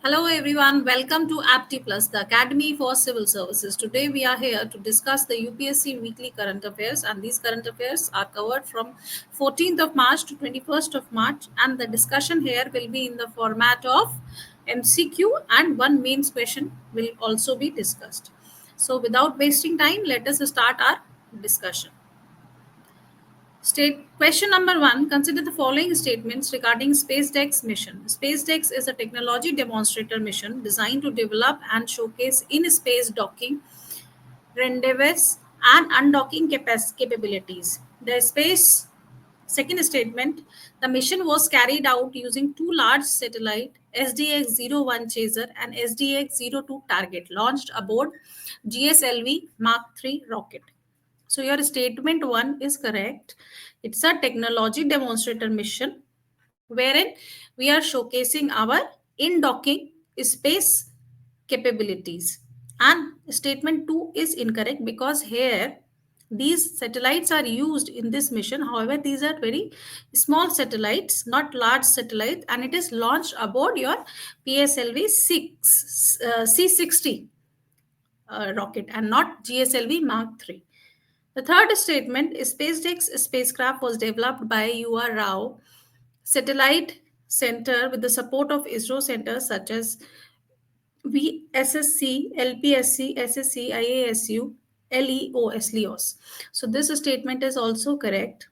Hello everyone, welcome to APTI Plus, the Academy for Civil Services. Today we are here to discuss the UPSC weekly current affairs, and these current affairs are covered from 14th of March to 21st of March, and the discussion here will be in the format of MCQ, and one mains question will also be discussed. So without wasting time, let us start our discussion. Question number 1. Consider the following statements regarding SpaceX mission. SpaceX is a technology demonstrator mission designed to develop and showcase in-space docking, rendezvous, and undocking capabilities. The space second statement, the mission was carried out using two large satellite SDX-01 Chaser and SDX-02 Target launched aboard GSLV Mark III rocket. So your statement 1 is correct. It's a technology demonstrator mission wherein we are showcasing our in-docking space capabilities. And statement 2 is incorrect because here these satellites are used in this mission. However, these are very small satellites, not large satellites, and it is launched aboard your PSLV C60 rocket and not GSLV Mark III. The third statement is SpaceX spacecraft was developed by UR Rao Satellite Center with the support of ISRO centers such as VSSC, LPSC, SSC, IASU, LEOS. So this statement is also correct.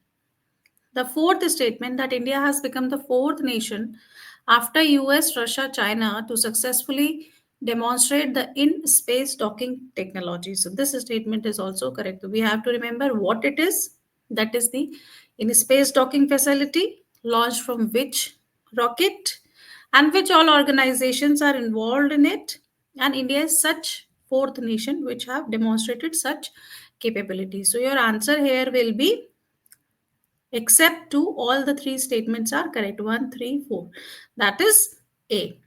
The fourth statement that India has become the fourth nation after US, Russia, China to successfully demonstrate the in-space docking technology. So this statement is also correct. We have to remember what it is. That is the in-space docking facility launched from which rocket and which all organizations are involved in it. And India is such fourth nation which have demonstrated such capabilities. So your answer here will be except 2, all the 3 statements are correct. 1, 3, 4. That is A.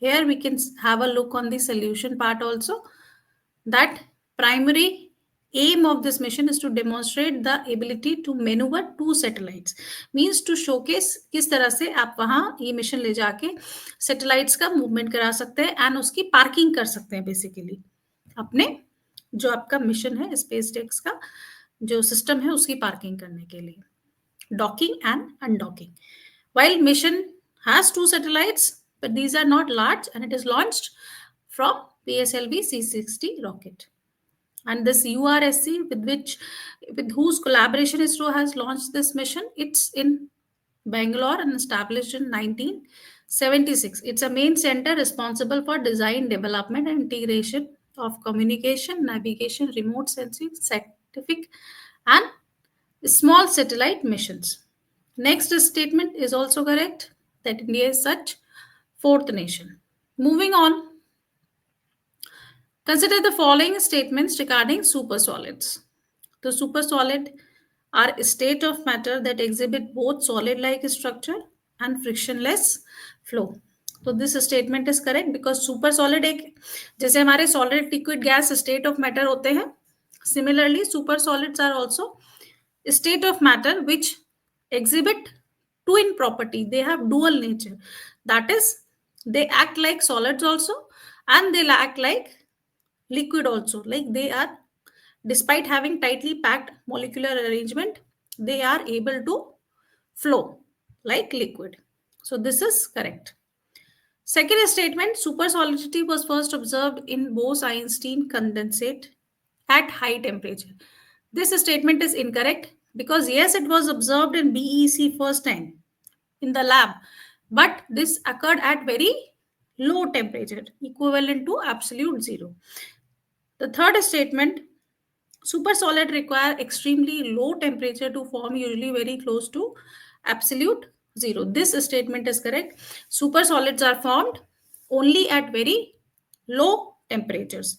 Here we can have a look on the solution part also. That primary aim of this mission is to demonstrate the ability to maneuver 2 satellites. Means to showcase किस तरह से आप वहाँ ये mission ले जाके satellites का movement करा सकते हैं and उसकी parking कर सकते हैं basically. अपने जो आपका मिशन है SpaceX का जो सिस्टम है उसकी पार्किंग करने के लिए. Docking and undocking. While mission has 2 satellites, but these are not large and it is launched from PSLV C60 rocket. And this URSC with whose collaboration ISRO has launched this mission, it's in Bangalore and established in 1976. It's a main center responsible for design, development, and integration of communication, navigation, remote sensing, scientific, and small satellite missions. Next statement is also correct that India is such fourth nation. Moving on, consider the following statements regarding supersolids. The supersolid are a state of matter that exhibit both solid-like structure and frictionless flow. So this statement is correct because supersolid एक जैसे हमारे solid, liquid, gas state of matter होते हैं. Similarly, supersolids are also a state of matter which exhibit twin property. They have dual nature. That is, they act like solids also and they act like liquid also. Like they are, despite having tightly packed molecular arrangement, they are able to flow like liquid. So this is correct. Second statement, supersolidity was first observed in Bose-Einstein condensate at high temperature. This statement is incorrect because yes, it was observed in BEC first time in the lab, but this occurred at very low temperature, equivalent to absolute zero. The third statement, supersolid require extremely low temperature to form, usually very close to absolute zero. This statement is correct. Supersolids are formed only at very low temperatures.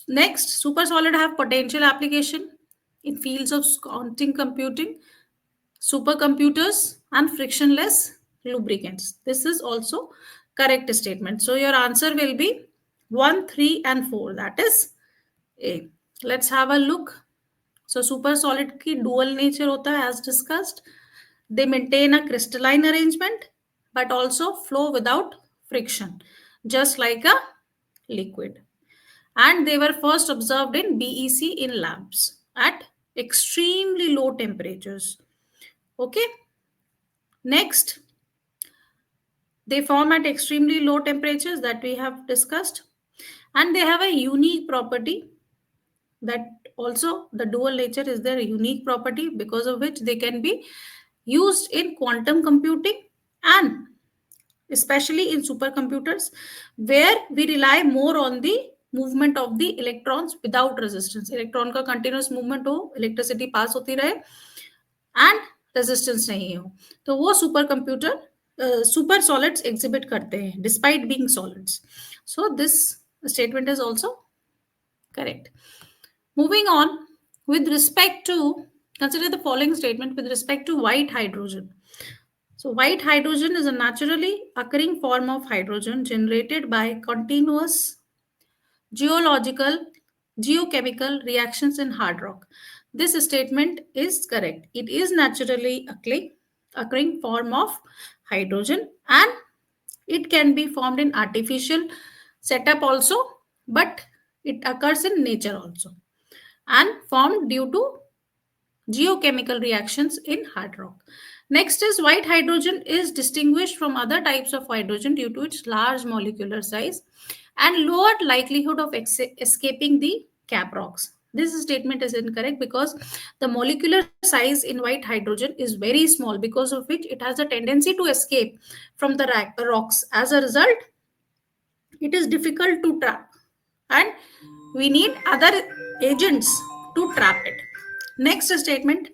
Next, supersolid have potential application in fields of quantum computing, supercomputers, and frictionless lubricants. This is also correct statement. So your answer will be 1, 3, and 4. That is A. Let's have a look. So supersolid की dual nature होता है as discussed. They maintain a crystalline arrangement but also flow without friction, just like a liquid. And they were first observed in BEC in labs at extremely low temperatures. Okay, next, they form at extremely low temperatures that we have discussed, and they have a unique property that also the dual nature is their unique property because of which they can be used in quantum computing and especially in supercomputers where we rely more on the movement of the electrons without resistance. Electron का continuous movement हो, electricity pass होती रहे and resistance नहीं हो, तो वो super computer super solids exhibit करते हैं despite being solids. So this statement is also correct. Moving on, with respect to, consider the following statement with respect to white hydrogen. So, white hydrogen is a naturally occurring form of hydrogen generated by continuous geological, geochemical reactions in hard rock. This statement is correct. It is naturally occurring form of hydrogen and it can be formed in artificial setup also, but it occurs in nature also and formed due to geochemical reactions in hard rock. Next is white hydrogen is distinguished from other types of hydrogen due to its large molecular size and lower likelihood of escaping the cap rocks. This statement is incorrect because the molecular size in white hydrogen is very small, because of which it has a tendency to escape from the rocks. As a result, it is difficult to trap and we need other agents to trap it. Next statement,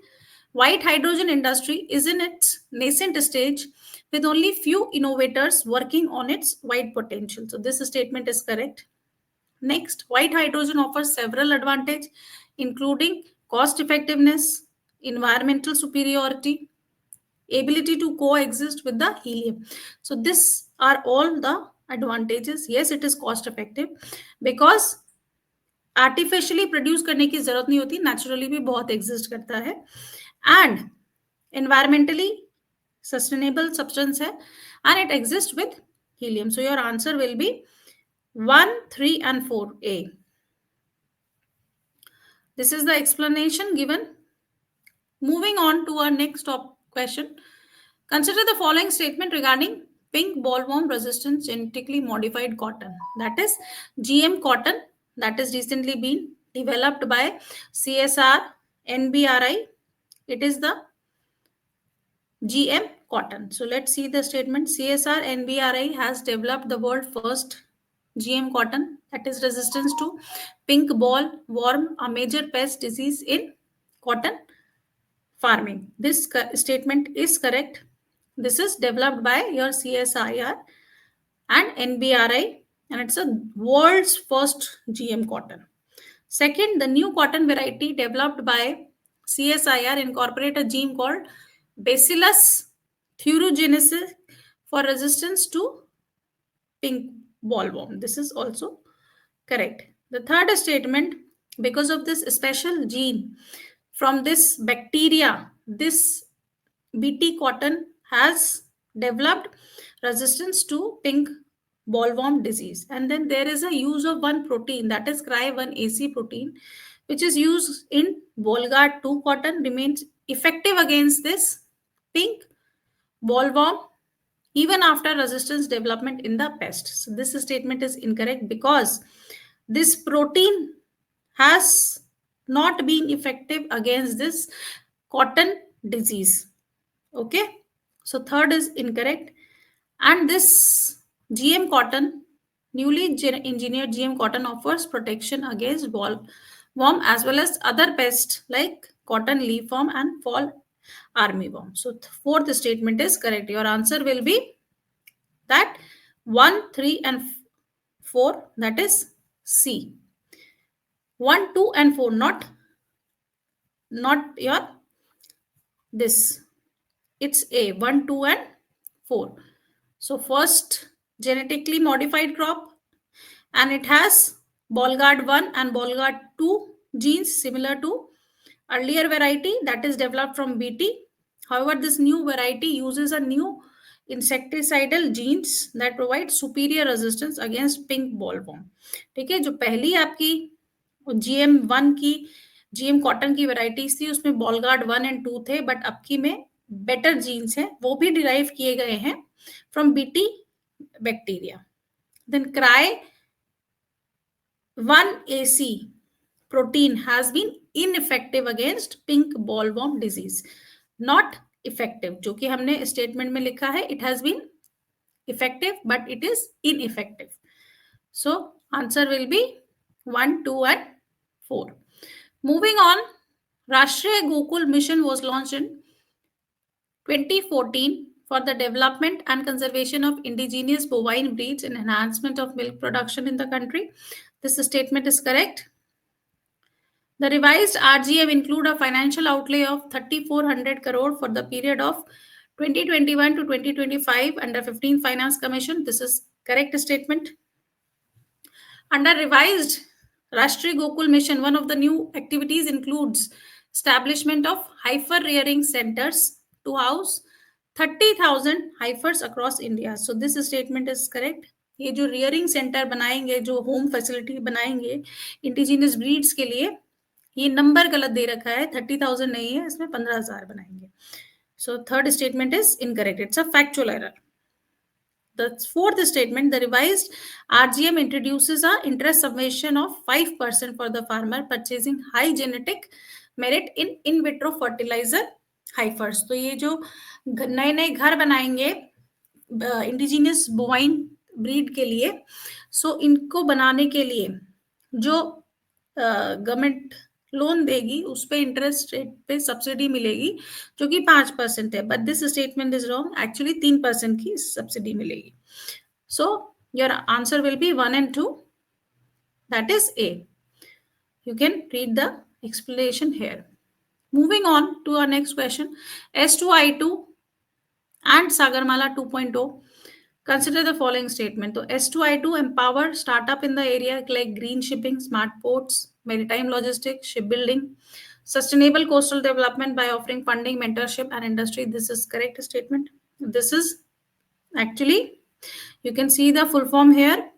white hydrogen industry is in its nascent stage with only few innovators working on its wide potential. So this statement is correct. Next, white hydrogen offers several advantages including cost effectiveness, environmental superiority, ability to coexist with the helium. So these are all the advantages. Yes, it is cost effective because artificially produce करने की जरूरत नहीं होती, naturally भी बहुत exist करता है and environmentally sustainable substance है and it exist with helium. So your answer will be 1, 3 and 4A. This is the explanation given. Moving on to our next question. Consider the following statement regarding pink bollworm resistant genetically modified cotton, that is GM cotton, that is recently been developed by CSR NBRI. It is the GM cotton. So let's see the statement. CSR NBRI has developed the world first GM cotton that is resistant to pink bollworm, a major pest disease in cotton farming. This statement is correct. This is developed by your CSIR and NBRI, and it's a world's first GM cotton. Second, the new cotton variety developed by CSIR incorporate a gene called Bacillus thuringiensis for resistance to pink bollworm. This is also correct. The third statement, because of this special gene from this bacteria, this BT cotton has developed resistance to pink bollworm disease. And then there is a use of one protein, that is Cry1AC protein, which is used in Bolgard 2 cotton, remains effective against this pink bollworm even after resistance development in the pest. So this statement is incorrect because this protein has not been effective against this cotton disease. Okay, so third is incorrect. And this GM cotton, newly engineered GM cotton, offers protection against bollworm as well as other pests like cotton leafworm and fall armyworm. So fourth statement is correct. Your answer will be that 1, 3 and 4, that is C. 1, 2 and 4, not your this. It's A, 1, 2 and 4. So first genetically modified crop, and it has Bolgard 1 and Bolgard 2 genes similar to earlier variety that is developed from BT. However, this new variety uses a new insecticidal genes that provide superior resistance against pink bollworm. ठीक है, जो पहली आपकी GM1 की GM cotton की varieties थी उसमें Bollgard 1 और 2 थे, बट अब की में बेटर जीन्स है, वो भी डिराइव किए गए हैं from BT bacteria. Then cry 1AC protein has been ineffective against pink bollworm disease, not effective, जो कि हमने स्टेटमेंट में लिखा है it has been effective but it is ineffective. So answer will be 1, 2 and 4. Moving on, Rashtriya Gokul Mission was launched in 2014 for the development and conservation of indigenous bovine breeds and enhancement of milk production in the country. This statement is correct. The revised RGM include a financial outlay of 3,400 crore for the period of 2021 to 2025 under 15 Finance Commission. This is correct statement. Under revised Rashtriya Gokul Mission, one of the new activities includes establishment of heifer rearing centers to house 30,000 heifers across India. So this statement is correct. ये जो rearing center बनाएंगे, जो home facility बनाएंगे indigenous breeds के लिए, ये number गलत दे रखा है, 30,000 नहीं है, इसमें 15,000 बनाएंगे. So third statement is incorrect. It's a factual error. The fourth statement, the revised RGM introduces a interest subvention of 5% for the farmer purchasing high genetic merit in vitro fertilizer heifers. तो ये जो नए नए घर बनाएंगे indigenous bovine breed के लिए, सो इनको बनाने के लिए जो गवर्नमेंट लोन देगी उस पे इंटरेस्ट रेट पे सब्सिडी मिलेगी जो कि 5% है, but this statement is wrong, actually 3% की सब्सिडी मिलेगी. So your answer will be 1 and 2, that is A. You can read the explanation here. Moving on to our next question, S2I2 and Sagarmala 2.0. Consider the following statement. So S2I2 empower startup in the area like green shipping, smart ports, maritime logistics, shipbuilding, sustainable coastal development by offering funding, mentorship, and industry. This is correct statement. This is actually, you can see the full form here,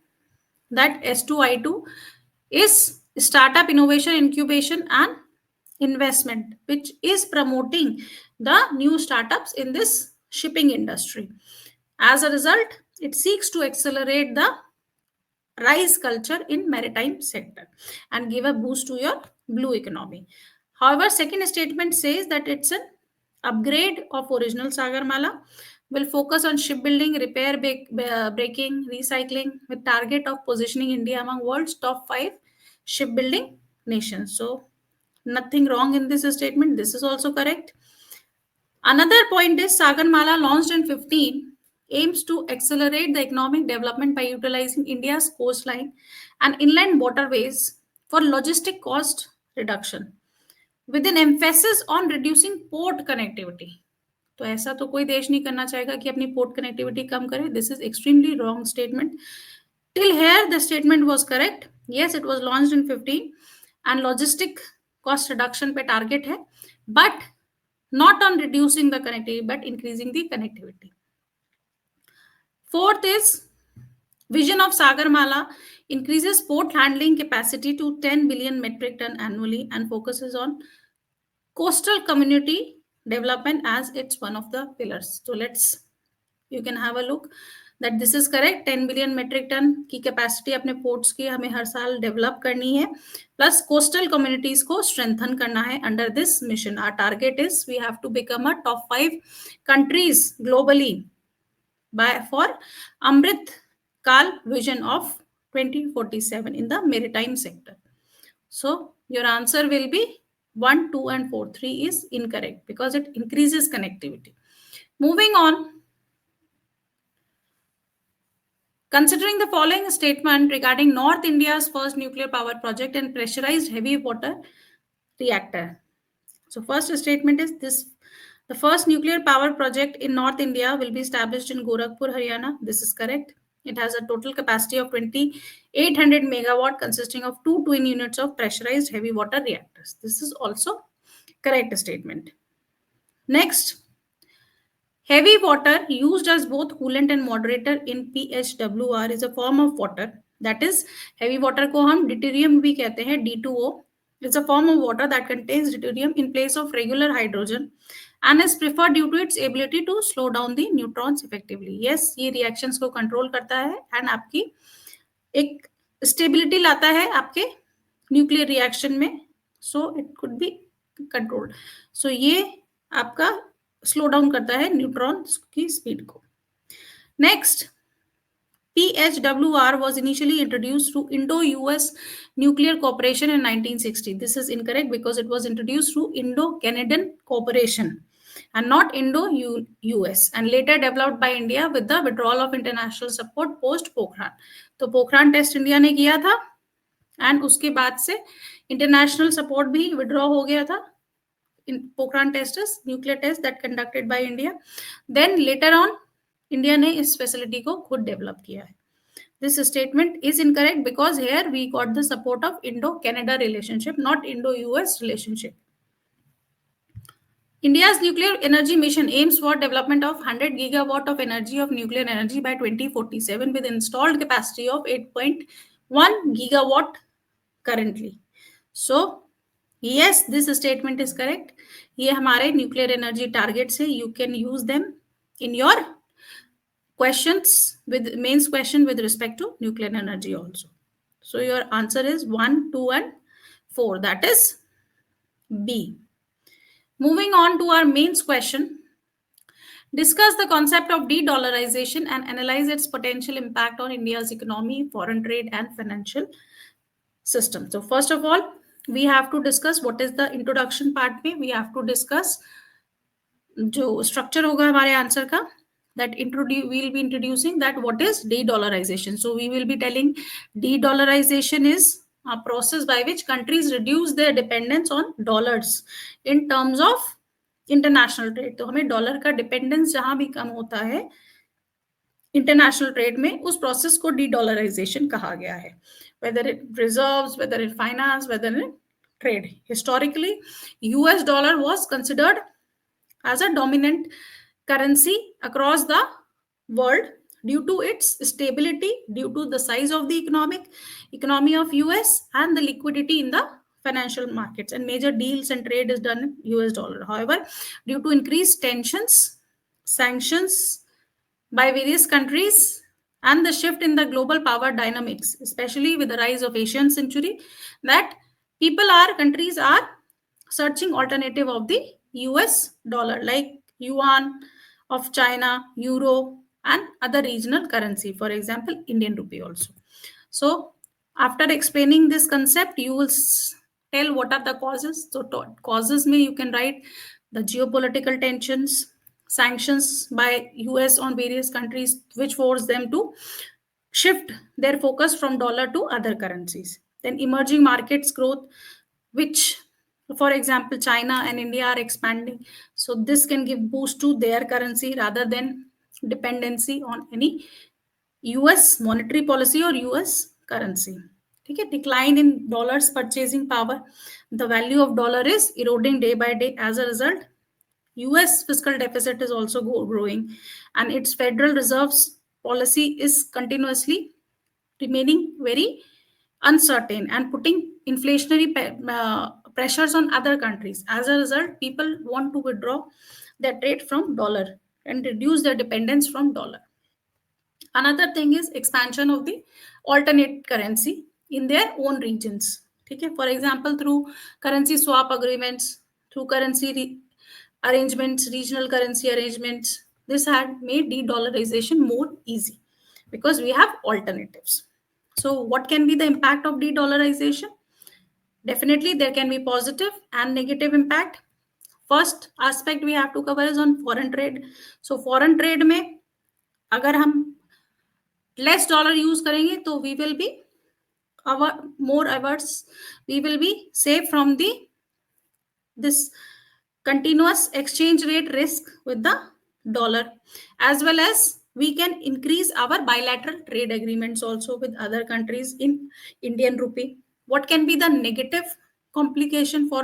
that S2I2 is startup innovation, incubation, and investment, which is promoting the new startups in this shipping industry. As a result, it seeks to accelerate the rise culture in maritime sector and give a boost to your blue economy. However, second statement says that it's an upgrade of original Sagarmala, will focus on shipbuilding, repair, breaking, recycling, with target of positioning India among world's top 5 shipbuilding nations. So nothing wrong in this statement. This is also correct. Another point is Sagarmala, launched in 15, aims to accelerate the economic development by utilizing India's coastline and inland waterways for logistic cost reduction, with an emphasis on reducing port connectivity. तो ऐसा तो कोई देश नहीं करना चाहेगा कि अपनी पोर्ट कनेक्टिविटी कम करे. This is extremely wrong statement. Till here the statement was correct. Yes, it was launched in 15 and logistic cost reduction पे टारगेट है, but not on reducing the connectivity but increasing the connectivity. Fourth is vision of Sagarmala increases port handling capacity to 10 billion metric ton annually and focuses on coastal community development as it's one of the pillars. So you can have a look that this is correct. 10 billion metric tonne की capacity अपने ports की हमें हर साल develop करनी है, plus coastal communities को strengthen करना है under this mission. Our target is we have to become a top 5 countries globally by for Amrit Kaal vision of 2047 in the maritime sector. So your answer will be 1, 2 and 4. 3 is incorrect because it increases connectivity. Moving on, considering the following statement regarding North India's first nuclear power project and pressurized heavy water reactor. So first statement is this: the first nuclear power project in North India will be established in Gorakhpur, Haryana. This is correct. It has a total capacity of 2,800 megawatt consisting of 2 twin units of pressurized heavy water reactors. This is also correct statement. Next, Heavy water used as both coolant and moderator in PHWR is a form of water. That is, heavy water को हम deuterium भी कहते हैं, D2O. It's a form of water that contains deuterium in place of regular hydrogen and is preferred due to its ability to slow down the neutrons effectively. Yes, ये reactions को control करता है and आपकी एक stability लाता है आपके nuclear reaction में. So it could be controlled. So ये आपका स्लो डाउन करता है न्यूट्रॉन्स की स्पीड को. Next, PHWR was initially introduced through Indo-US Nuclear Cooperation in 1960. This is incorrect because it was introduced through Indo-Canadian Cooperation and not Indo-US and later developed by India with the withdrawal of international support post Pokhran. तो Pokhran test India ने किया था and उसके बाद से international support भी withdraw हो गया था. In Pokhran tests, nuclear test that conducted by India. Then later on, India ने इस facility को खुद develop किया है. This statement is incorrect because here we got the support of Indo-Canada relationship, not Indo-US relationship. India's nuclear energy mission aims for development of 100 gigawatt of energy of nuclear energy by 2047 with installed capacity of 8.1 gigawatt currently. So yes, this statement is correct. ये हमारे nuclear energy target से you can use them in your questions with mains question with respect to nuclear energy also. So your answer is 1, 2 and 4. That is B. Moving on to our mains question. Discuss the concept of de-dollarization and analyze its potential impact on India's economy, foreign trade and financial system. So first of all, we have to discuss what is the introduction part में. We have to discuss जो structure होगा हमारे answer का, that we'll be introducing that what is de-dollarization. So we will be telling de-dollarization is a process by which countries reduce their dependence on dollars in terms of international trade. तो हमें dollar का dependence जहां भी कम होता है international trade में, उस process को डी-डॉलराइजेशन कहा गया है. Whether it reserves, whether it finance, whether it trade. Historically, US dollar was considered as a dominant currency across the world due to its stability, due to the size of the economy of US and the liquidity in the financial markets, and major deals and trade is done in US dollar. However, due to increased tensions, sanctions by various countries and the shift in the global power dynamics, especially with the rise of Asian century, that countries are searching alternative of the US dollar like yuan of China, euro and other regional currency, for example Indian rupee also. So after explaining this concept, you will tell what are the causes. So causes में you can write the geopolitical tensions, sanctions by US on various countries which force them to shift their focus from dollar to other currencies. Then emerging markets growth, which for example China and India are expanding, so this can give boost to their currency rather than dependency on any US monetary policy or US currency. ठीक है, decline in dollars purchasing power, the value of dollar is eroding day by day. As a result, US fiscal deficit is also growing and its Federal Reserve's policy is continuously remaining very uncertain and putting inflationary pressures on other countries. As a result, people want to withdraw their trade from dollar and reduce their dependence from dollar. Another thing is expansion of the alternate currency in their own regions. Okay, for example, through currency swap agreements, through currency arrangements, regional currency arrangements, this had made de-dollarization more easy because we have alternatives. So what can be the impact of de-dollarization? Definitely there can be positive and negative impact. First aspect we have to cover is on foreign trade. So foreign trade में अगर हम less dollar use करेंगे तो we will be more averse, we will be safe from this continuous exchange rate risk with the dollar, as well as we can increase our bilateral trade agreements also with other countries in Indian rupee. What can be the negative complication for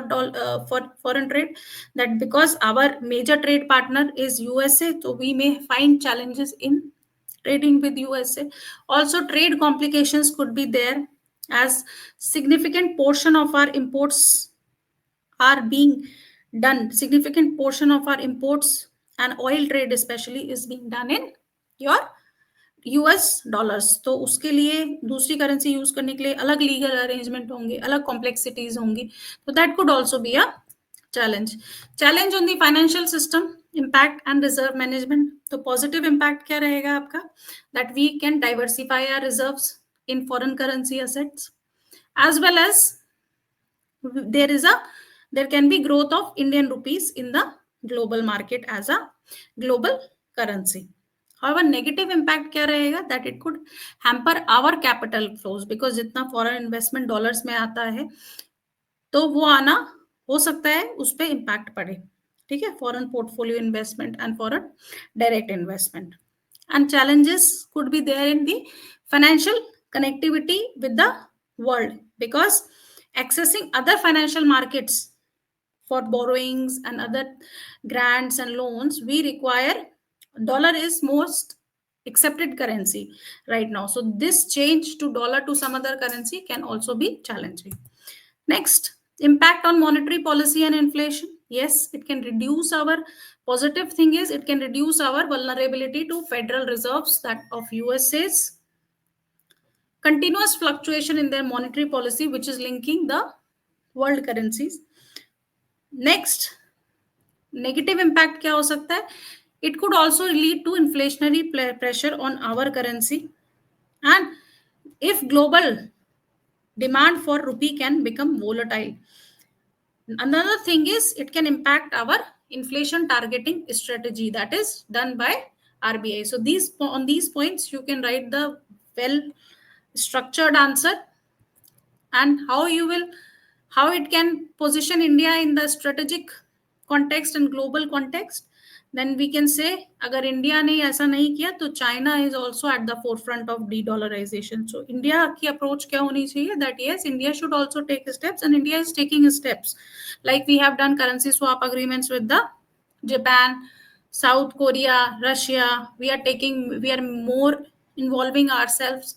foreign trade, that because our major trade partner is USA, so we may find challenges in trading with USA. Also, trade complications could be there, as significant portion of our imports are being done. Significant portion of our imports and oil trade especially is being done in your US dollars, तो उसके लिए दूसरी currency use करने के लिए अलग legal arrangement होंगे, अलग कॉम्प्लेक्सिटीज होंगी, तो that could also be a challenge on the financial system, impact and reserve management. तो पॉजिटिव इम्पैक्ट क्या रहेगा आपका, that we can diversify our reserves in foreign currency assets, as well as there is a there can be growth of Indian rupees in the global market as a global currency. However, negative impact क्या रहेगा, that it could hamper our capital flows, because जितना foreign investment dollars में आता है तो वो आना हो सकता है उस पर इम्पैक्ट पड़े, ठीक है, foreign portfolio investment and foreign direct investment. And challenges could be there in the financial connectivity with the world, because accessing other financial markets for borrowings and other grants and loans, we require dollar is most accepted currency right now, so this change to dollar to some other currency can also be challenging. Next, impact on monetary policy and inflation. Yes, it can reduce our, positive thing is it can reduce our vulnerability to Federal Reserves that of USA's continuous fluctuation in their monetary policy, which is linking the world currencies. Next, negative impact क्या हो सकता है, it could also lead to inflationary pressure on our currency, and if global demand for rupee can become volatile. Another thing is it can impact our inflation targeting strategy that is done by RBI. So these, on these points you can write the well structured answer, and how it can position India in the strategic context and global context. Then we can say agar India ने ऐसा नहीं किया तो China is also at the forefront of de-dollarization. So India की approach क्या होनी चाहिए, that yes, India should also take steps, and India is taking steps, like we have done currency swap agreements with the Japan, South Korea, Russia. We are more involving ourselves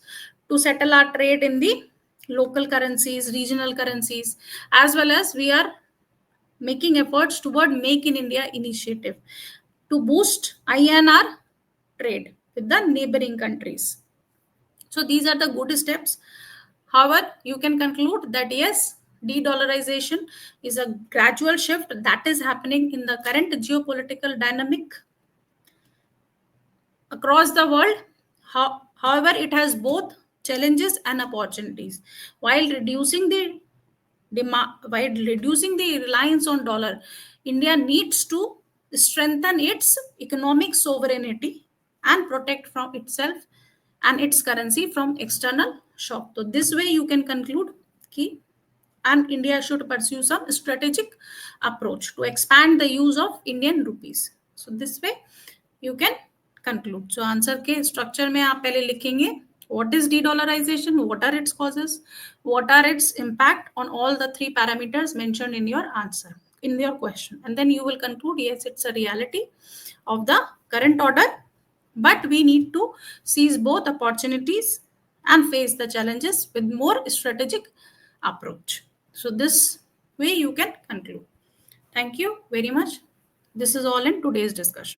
to settle our trade in the local currencies, regional currencies, as well as we are making efforts toward Make in India initiative to boost INR trade with the neighboring countries. So these are the good steps. However, you can conclude that yes, de-dollarization is a gradual shift that is happening in the current geopolitical dynamic across the world. However, it has both challenges and opportunities. While reducing the reliance on dollar, India needs to strengthen its economic sovereignty and protect from itself and its currency from external shock. So this way you can conclude key, and India should pursue some strategic approach to expand the use of Indian rupees. So this way you can conclude. So answer के structure में आप पहले लिखेंगे what is de-dollarization, what are its causes, what are its impact on all the three parameters mentioned in your answer, in your question, and then you will conclude yes, it's a reality of the current order, but we need to seize both opportunities and face the challenges with more strategic approach. So this way you can conclude. Thank you very much. This is all in today's discussion.